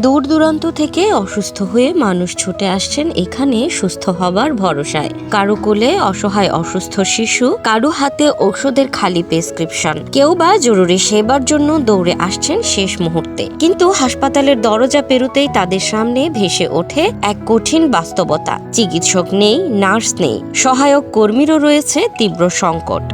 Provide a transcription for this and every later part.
দূর দূরান্ত থেকে অসুস্থ হয়ে মানুষ ছুটে আসছেন এখানে সুস্থ হবার ভরসায়। কারো কোলে অসহায় অসুস্থ শিশু, কারো হাতে ওষুধের খালি প্রেসক্রিপশন, কেউ বা জরুরি সেবার জন্য দৌড়ে আসছেন শেষ মুহূর্তে। কিন্তু হাসপাতালের দরজা পেরুতেই তাদের সামনে ভেসে ওঠে এক কঠিন বাস্তবতা। চিকিৎসক নেই, নার্স নেই, সহায়ক কর্মীরও রয়েছে তীব্র সংকট।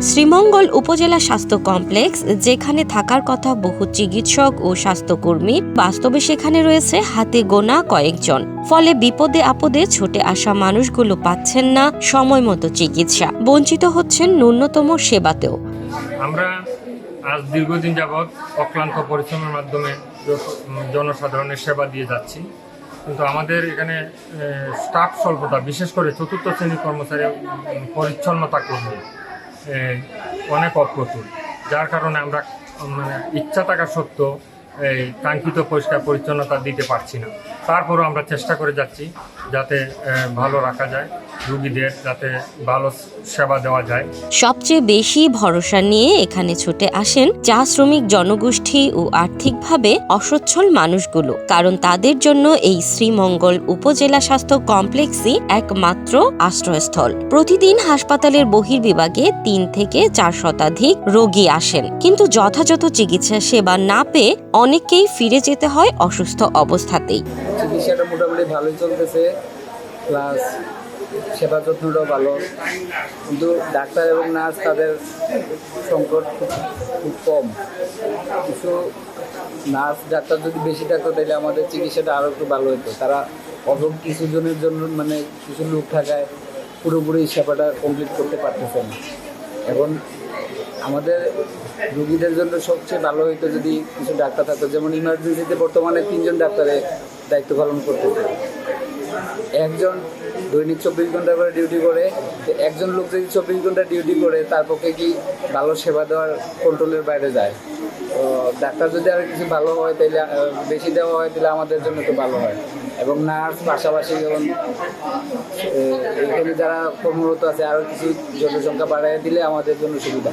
শ্রীমঙ্গল উপজেলা স্বাস্থ্য কমপ্লেক্স, যেখানে থাকার কথা বহু চিকিৎসক ও স্বাস্থ্যকর্মী, বাস্তবে সেখানে রয়েছে হাতে গোনা কয়েকজন। ফলে বিপদে আপদে ছুটে আসা মানুষগুলো পাচ্ছেন না সময় মতো চিকিৎসা, বঞ্চিত হচ্ছেন ন্যূনতম সেবাতেও। আমরা আজ দীর্ঘদিন যাবৎ অক্লান্ত পরিশ্রমের মাধ্যমে জনসাধারণের সেবা দিয়ে যাচ্ছি, কিন্তু আমাদের এখানে স্টাফ স্বল্পতা, বিশেষ করে চতুর্থ শ্রেণীর কর্মচারী, পরিচ্ছন্নতা কর্মী অনেক অপ্রতুল, যার কারণে আমরা ইচ্ছা থাকা সত্ত্বেও এই কাঙ্ক্ষিত পরিষ্কার পরিচ্ছন্নতা দিতে পারছি না। তারপরও আমরা চেষ্টা করে যাচ্ছি যাতে ভালো রাখা যায়, রোগীদের যাতে ভালো সেবা দেওয়া যায়। সবচেয়ে বেশি ভরসা নিয়ে এখানে ছুটে আসেন চা শ্রমিক জনগোষ্ঠী ও আর্থিকভাবে অসচ্ছল মানুষগুলো, কারণ তাদের জন্য এই শ্রীমঙ্গল উপজেলা স্বাস্থ্য কমপ্লেক্সই একমাত্র আশ্রয়স্থল। প্রতিদিন হাসপাতালের বহির্বিভাগে 3 থেকে 4 শতাধিক রোগী আসেন, কিন্তু যথাযথ চিকিৎসা সেবা না পেয়ে অনেককেই ফিরে যেতে হয় অসুস্থ অবস্থাতেই। চিকিৎসাটা মোটামুটি ভালোই চলতেছে, প্লাস সেবা যত্নটাও ভালো, কিন্তু ডাক্তার এবং নার্স তাদের সংকট খুব কম। কিছু নার্স ডাক্তার যদি বেশি থাকতো তাহলে আমাদের চিকিৎসাটা আরও একটু ভালো হতো। তারা অল্প কিছু জনের জন্য কিছু লোক থাকায় পুরোপুরি সেবাটা কমপ্লিট করতে পারতেছে না। এখন আমাদের রোগীদের জন্য সবচেয়ে ভালো হইতো যদি কিছু ডাক্তার থাকতো, যেমন ইমার্জেন্সিতে বর্তমানে 3 জন ডাক্তারের দায়িত্ব পালন করতেছে। একজন দৈনিক 24 ঘন্টা করে ডিউটি করে, একজন লোক যদি 24 ঘন্টা ডিউটি করে তার পক্ষে কি ভালো সেবা দেওয়ার কন্ট্রোলের বাইরে যায়। তো ডাক্তার যদি আর কিছু ভালো হয় তাহলে বেশি দেওয়া হয় তাহলে আমাদের জন্য তো ভালো হয়। এবং নার্স পাশাপাশি যখন এখানে যারা কর্মরত আছে আরও কিছু জনসংখ্যা বাড়ায় দিলে আমাদের জন্য সুবিধা।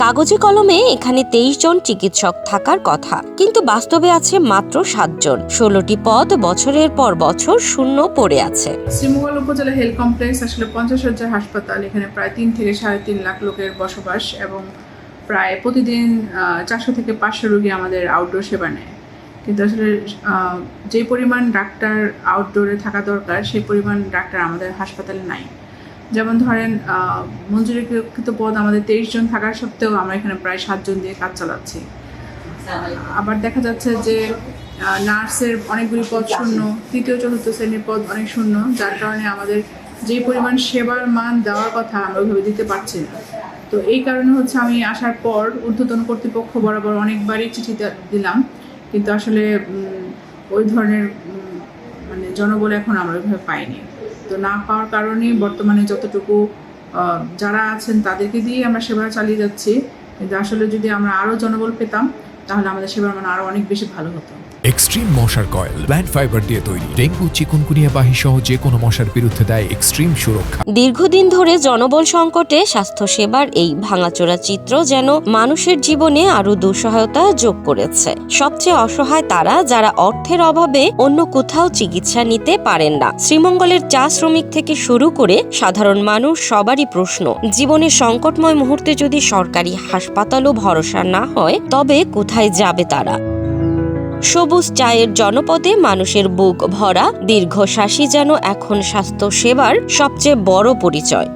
কাগজে কলমে এখানে 23 জন চিকিৎসক থাকার কথা, কিন্তু বাস্তবে আছে মাত্র 7 জন। 16টি পদ বছরের পর বছর শূন্য পড়ে আছে। শ্রীমঙ্গল উপজেলা হেলথ কমপ্লেক্স আসলে 50 শয্যার হাসপাতাল। এখানে প্রায় 3 থেকে 3.5 লাখ লোকের বসবাস এবং প্রায় প্রতিদিন 400 থেকে 500 রোগী আমাদের আউটডোর সেবা নেয়। কিন্তু আসলে যে পরিমাণ ডাক্তার আউটডোরে থাকা দরকার সেই পরিমাণ ডাক্তার আমাদের হাসপাতালে নাই। যেমন ধরেন মঞ্জুরিকৃত পদ আমাদের 23 জন থাকার সত্ত্বেও আমরা এখানে প্রায় 7 জন দিয়ে কাজ চালাচ্ছি। আবার দেখা যাচ্ছে যে নার্সের অনেকগুলি পদ শূন্য, তৃতীয় চতুর্থ শ্রেণীর পদ অনেক শূন্য, যার কারণে আমাদের যে পরিমাণ সেবার মান দেওয়ার কথা আমরা ওইভাবে দিতে পারছি না। তো এই কারণে হচ্ছে আমি আসার পর ঊর্ধ্বতন কর্তৃপক্ষ বরাবর অনেকবারই চিঠি দিলাম, কিন্তু আসলে ওই ধরনের জনবল এখন আমরা ওইভাবে পাইনি। তো না পাওয়ার কারণে বর্তমানে যতটুকু যারা আছেন তাদেরকে দিয়ে আমরা সেবা চালিয়ে যাচ্ছি, কিন্তু আসলে যদি আমরা আরও জনবল পেতাম তাহলে আমাদের সেবার মান আরও অনেক বেশি ভালো হতো। এক্সট্রিম মশার কয়েল প্ল্যান্ট ফাইবার দিয়ে তৈরি, ডেঙ্গু, চিকুনগুনিয়া বাহি সহ যে কোনো মশার বিরুদ্ধে দেয় এক্সট্রিম সুরক্ষা। দীর্ঘদিন ধরে জনবল সংকটে স্বাস্থ্য সেবার এই ভাঙাচোরা চিত্র যেন মানুষের জীবনে আরো দুঃসহায়তা যোগ করেছে। সবচেয়ে অসহায় তারা, যারা অর্থের অভাবে অন্য কোথাও চিকিৎসা নিতে পারেন না। শ্রীমঙ্গলের চা শ্রমিক থেকে শুরু করে সাধারণ মানুষ, সবারই প্রশ্ন, জীবনের সংকটময় মুহূর্তে যদি সরকারি হাসপাতালও ভরসা না হয় তবে কোথায় যাবে তারা? সবুজ চায়ের জনপদে মানুষের বুক ভরা দীর্ঘশ্বাসই যেন এখন স্বাস্থ্য সেবার সবচেয়ে বড় পরিচয়।